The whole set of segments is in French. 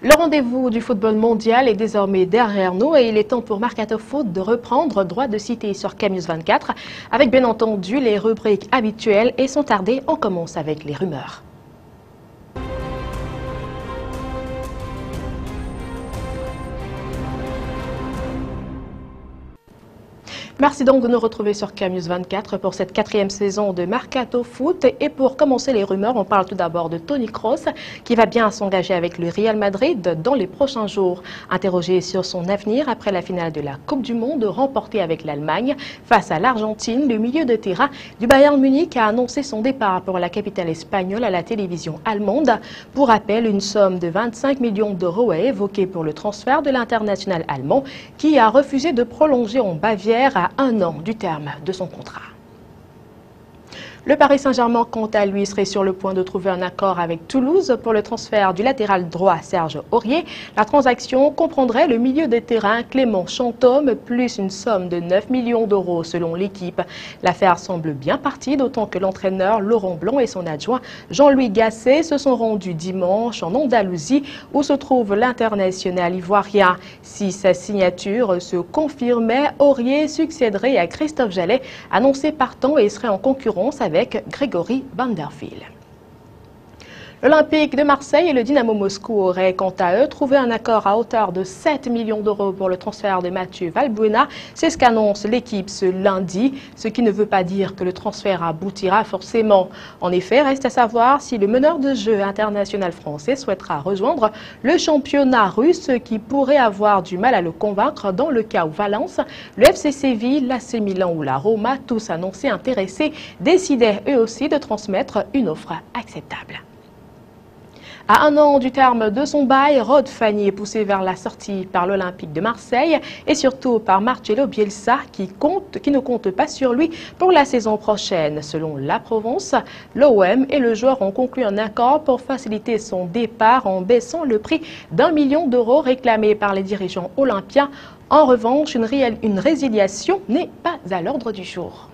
Le rendez-vous du football mondial est désormais derrière nous et il est temps pour Mercato Foot de reprendre droit de cité sur Camus 24 avec bien entendu les rubriques habituelles et sans tarder, on commence avec les rumeurs. Merci donc de nous retrouver sur Camus 24 pour cette 4e saison de Mercato Foot. Et pour commencer les rumeurs, on parle tout d'abord de Toni Kroos qui va bien s'engager avec le Real Madrid dans les prochains jours. Interrogé sur son avenir après la finale de la Coupe du Monde remportée avec l'Allemagne face à l'Argentine, le milieu de terrain du Bayern Munich a annoncé son départ pour la capitale espagnole à la télévision allemande. Pour rappel, une somme de 25 millions d'euros est évoquée pour le transfert de l'international allemand qui a refusé de prolonger en Bavière à 1 an du terme de son contrat. Le Paris Saint-Germain, quant à lui, serait sur le point de trouver un accord avec Toulouse pour le transfert du latéral droit Serge Aurier. La transaction comprendrait le milieu de terrain Clément Chantôme plus une somme de 9 millions d'euros selon l'équipe. L'affaire semble bien partie, d'autant que l'entraîneur Laurent Blanc et son adjoint Jean-Louis Gasset se sont rendus dimanche en Andalousie où se trouve l'international ivoirien. Si sa signature se confirmait, Aurier succéderait à Christophe Jallet, annoncé partant et serait en concurrence avec Grégory Van der Wiel. L'Olympique de Marseille et le Dynamo Moscou auraient quant à eux trouvé un accord à hauteur de 7 millions d'euros pour le transfert de Mathieu Valbuena. C'est ce qu'annonce l'équipe ce lundi, ce qui ne veut pas dire que le transfert aboutira forcément. En effet, reste à savoir si le meneur de jeu international français souhaitera rejoindre le championnat russe qui pourrait avoir du mal à le convaincre dans le cas où Valence, le FC Séville, l'AC Milan ou la Roma, tous annoncés intéressés, décidaient eux aussi de transmettre une offre acceptable. À 1 an du terme de son bail, Rod Fanny est poussé vers la sortie par l'Olympique de Marseille et surtout par Marcelo Bielsa qui ne compte pas sur lui pour la saison prochaine. Selon La Provence, l'OM et le joueur ont conclu un accord pour faciliter son départ en baissant le prix d'1 million d'euros réclamé par les dirigeants olympiens. En revanche, une résiliation n'est pas à l'ordre du jour.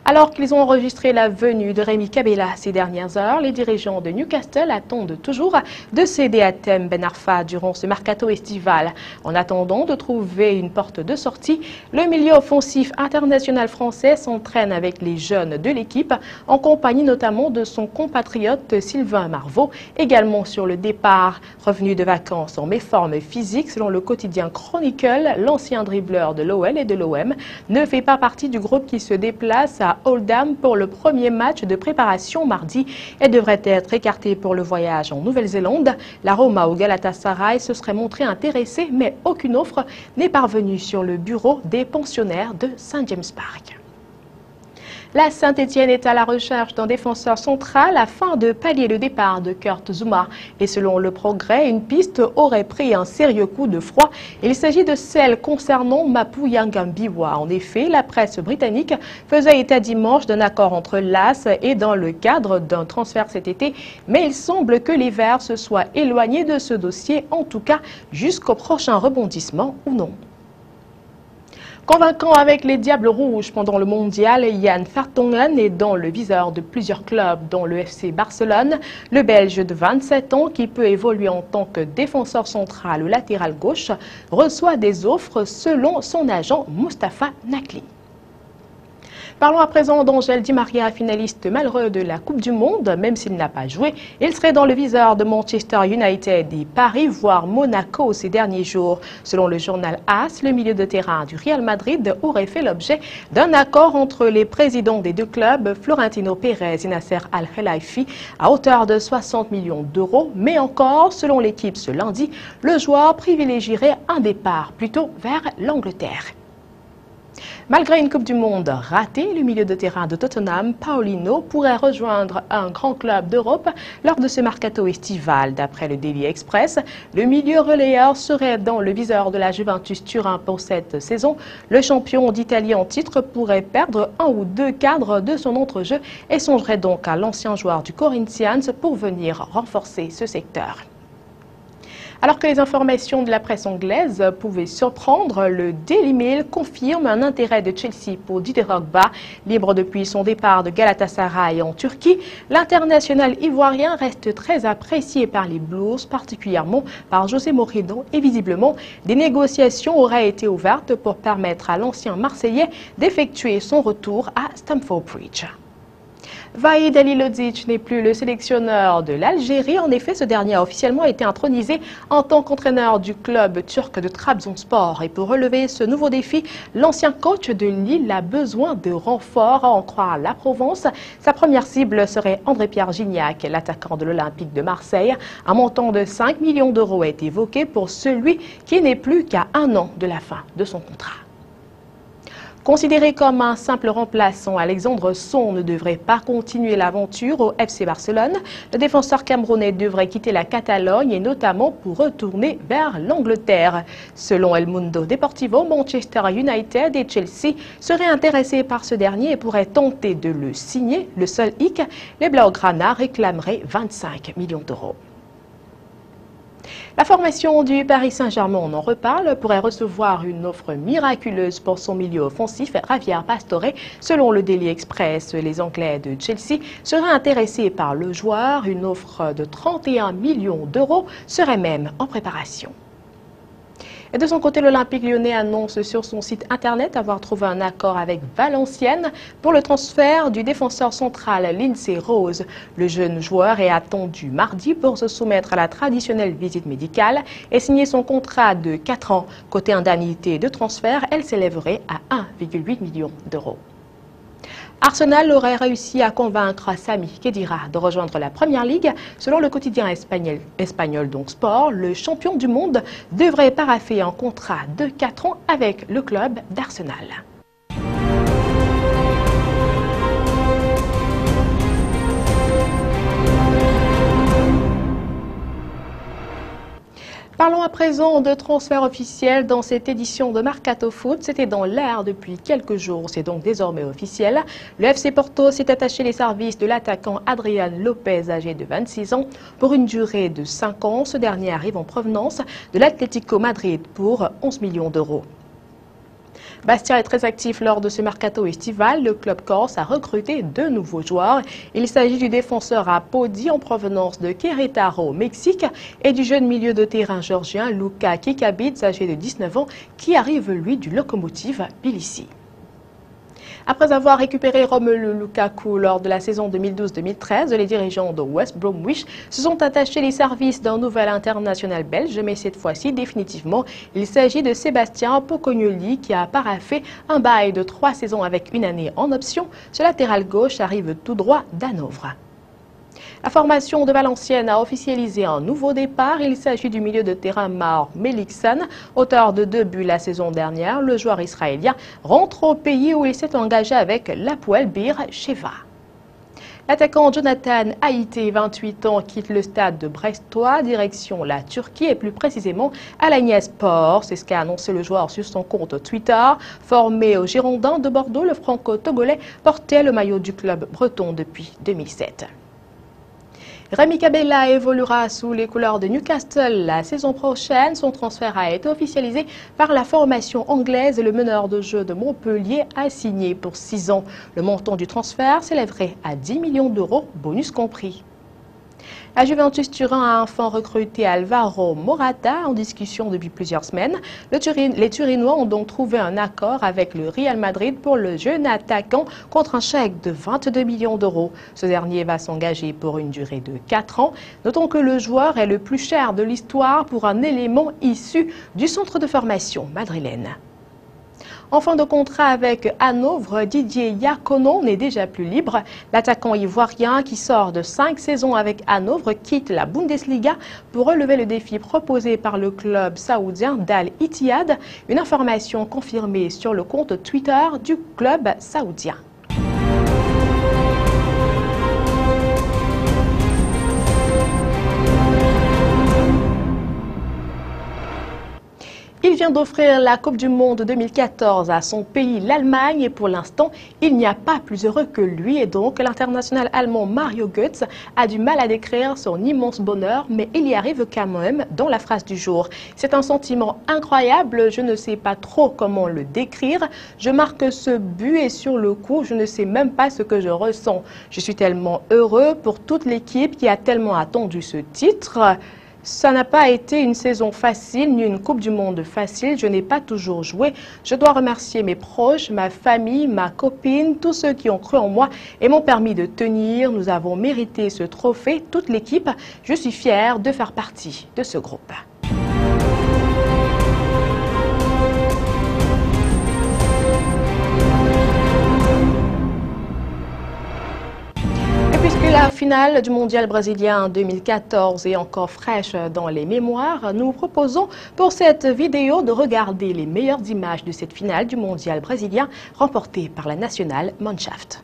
Alors qu'ils ont enregistré la venue de Rémi Cabella ces dernières heures, les dirigeants de Newcastle attendent toujours de céder à Thème Ben Arfa durant ce mercato estival. En attendant de trouver une porte de sortie, le milieu offensif international français s'entraîne avec les jeunes de l'équipe, en compagnie notamment de son compatriote Sylvain Marveau, également sur le départ. Revenu de vacances en méforme physique, selon le quotidien Chronicle, l'ancien dribbleur de l'OL et de l'OM ne fait pas partie du groupe qui se déplace à Oldham pour le premier match de préparation mardi et devrait être écarté pour le voyage en Nouvelle-Zélande. La Roma ou Galatasaray se serait montré intéressé, mais aucune offre n'est parvenue sur le bureau des pensionnaires de St James Park. La Saint-Étienne est à la recherche d'un défenseur central afin de pallier le départ de Kurt Zouma. Et selon le Progrès, une piste aurait pris un sérieux coup de froid. Il s'agit de celle concernant Mapou Yangambiwa. En effet, la presse britannique faisait état dimanche d'un accord entre l'AS et dans le cadre d'un transfert cet été. Mais il semble que les Verts se soient éloignés de ce dossier, en tout cas jusqu'au prochain rebondissement ou non. Convaincant avec les Diables Rouges pendant le mondial, Jan Vertonghen est dans le viseur de plusieurs clubs, dont le FC Barcelone. Le Belge de 27 ans, qui peut évoluer en tant que défenseur central ou latéral gauche, reçoit des offres selon son agent Mustapha Nakli. Parlons à présent d'Angel Di Maria, finaliste malheureux de la Coupe du Monde. Même s'il n'a pas joué, il serait dans le viseur de Manchester United et Paris, voire Monaco ces derniers jours. Selon le journal AS, le milieu de terrain du Real Madrid aurait fait l'objet d'un accord entre les présidents des deux clubs, Florentino Pérez et Nasser Al-Khelaifi, à hauteur de 60 millions d'euros. Mais encore, selon l'équipe ce lundi, le joueur privilégierait un départ plutôt vers l'Angleterre. Malgré une Coupe du Monde ratée, le milieu de terrain de Tottenham, Paulinho, pourrait rejoindre un grand club d'Europe lors de ce mercato estival. D'après le Daily Express, le milieu relayeur serait dans le viseur de la Juventus Turin pour cette saison. Le champion d'Italie en titre pourrait perdre 1 ou 2 cadres de son entrejeu et songerait donc à l'ancien joueur du Corinthians pour venir renforcer ce secteur. Alors que les informations de la presse anglaise pouvaient surprendre, le Daily Mail confirme un intérêt de Chelsea pour Didier Drogba. Libre depuis son départ de Galatasaray en Turquie, l'international ivoirien reste très apprécié par les Blues, particulièrement par José Mourinho, et visiblement, des négociations auraient été ouvertes pour permettre à l'ancien Marseillais d'effectuer son retour à Stamford Bridge. Vahid Halilhodžić n'est plus le sélectionneur de l'Algérie. En effet, ce dernier a officiellement été intronisé en tant qu'entraîneur du club turc de Trabzonspor. Et pour relever ce nouveau défi, l'ancien coach de Lille a besoin de renforts, à en croire la Provence. Sa première cible serait André-Pierre Gignac, l'attaquant de l'Olympique de Marseille. Un montant de 5 millions d'euros est évoqué pour celui qui n'est plus qu'à 1 an de la fin de son contrat. Considéré comme un simple remplaçant, Alexandre Son ne devrait pas continuer l'aventure au FC Barcelone. Le défenseur camerounais devrait quitter la Catalogne et notamment pour retourner vers l'Angleterre. Selon El Mundo Deportivo, Manchester United et Chelsea seraient intéressés par ce dernier et pourraient tenter de le signer. Le seul hic, les Blaugrana réclameraient 25 millions d'euros. La formation du Paris Saint-Germain, on en reparle, pourrait recevoir une offre miraculeuse pour son milieu offensif, Javier Pastore. Selon le Daily Express, les Anglais de Chelsea seraient intéressés par le joueur. Une offre de 31 millions d'euros serait même en préparation. Et de son côté, l'Olympique lyonnais annonce sur son site internet avoir trouvé un accord avec Valenciennes pour le transfert du défenseur central Lindsay Rose. Le jeune joueur est attendu mardi pour se soumettre à la traditionnelle visite médicale et signer son contrat de 4 ans. Côté indemnité de transfert, elle s'élèverait à 1,8 million d'euros. Arsenal aurait réussi à convaincre Sami Khedira de rejoindre la Première Ligue. Selon le quotidien espagnol donc Sport, le champion du monde devrait paraffer un contrat de 4 ans avec le club d'Arsenal. Parlons à présent de transfert officiel dans cette édition de Mercato Foot. C'était dans l'air depuis quelques jours, c'est donc désormais officiel. Le FC Porto s'est attaché les services de l'attaquant Adrián Lopez, âgé de 26 ans, pour une durée de 5 ans. Ce dernier arrive en provenance de l'Atlético Madrid pour 11 millions d'euros. Bastia est très actif lors de ce mercato estival. Le club corse a recruté 2 nouveaux joueurs. Il s'agit du défenseur Apodi en provenance de Querétaro au Mexique et du jeune milieu de terrain géorgien Luka Kikabidze, âgé de 19 ans, qui arrive lui du Lokomotiv Tbilissi. Après avoir récupéré Romelu Lukaku lors de la saison 2012-2013, les dirigeants de West Bromwich se sont attachés les services d'un nouvel international belge, mais cette fois-ci définitivement, il s'agit de Sébastien Pocognoli qui a paraphé un bail de 3 saisons avec 1 année en option. Ce latéral gauche arrive tout droit d'Hanovre. La formation de Valenciennes a officialisé un nouveau départ. Il s'agit du milieu de terrain Maor Melikson, auteur de 2 buts la saison dernière. Le joueur israélien rentre au pays où il s'est engagé avec l'Hapoel Bir Sheva. L'attaquant Jonathan Haïté, 28 ans, quitte le stade de Brestois, direction la Turquie et plus précisément à l'Agnaspor. C'est ce qu'a annoncé le joueur sur son compte Twitter. Formé aux Girondins de Bordeaux, le franco-togolais portait le maillot du club breton depuis 2007. Rémi Cabella évoluera sous les couleurs de Newcastle la saison prochaine. Son transfert a été officialisé par la formation anglaise et le meneur de jeu de Montpellier a signé pour 6 ans. Le montant du transfert s'élèverait à 10 millions d'euros, bonus compris. La Juventus Turin a enfin recruté Alvaro Morata en discussion depuis plusieurs semaines. Les Turinois ont donc trouvé un accord avec le Real Madrid pour le jeune attaquant contre un chèque de 22 millions d'euros. Ce dernier va s'engager pour une durée de 4 ans. Notons que le joueur est le plus cher de l'histoire pour un élément issu du centre de formation madrilène. En fin de contrat avec Hanovre, Didier Iacono n'est déjà plus libre. L'attaquant ivoirien qui sort de 5 saisons avec Hanovre quitte la Bundesliga pour relever le défi proposé par le club saoudien d'Al Ittihad. Une information confirmée sur le compte Twitter du club saoudien. Il vient d'offrir la Coupe du Monde 2014 à son pays, l'Allemagne, et pour l'instant, il n'y a pas plus heureux que lui. Et donc, l'international allemand Mario Götze a du mal à décrire son immense bonheur, mais il y arrive quand même dans la phrase du jour. C'est un sentiment incroyable, je ne sais pas trop comment le décrire. Je marque ce but et sur le coup, je ne sais même pas ce que je ressens. Je suis tellement heureux pour toute l'équipe qui a tellement attendu ce titre. Ça n'a pas été une saison facile, ni une Coupe du Monde facile. Je n'ai pas toujours joué. Je dois remercier mes proches, ma famille, ma copine, tous ceux qui ont cru en moi et m'ont permis de tenir. Nous avons mérité ce trophée, toute l'équipe. Je suis fière de faire partie de ce groupe. Puisque la finale du mondial brésilien 2014 est encore fraîche dans les mémoires, nous vous proposons pour cette vidéo de regarder les meilleures images de cette finale du mondial brésilien remportée par la nationale Mannschaft.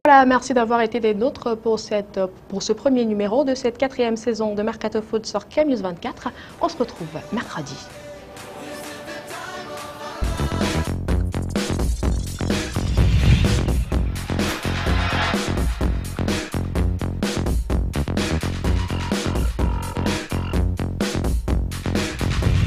Voilà, merci d'avoir été des nôtres pour ce premier numéro de cette 4e saison de Mercato Foot sur K-News 24. On se retrouve mercredi.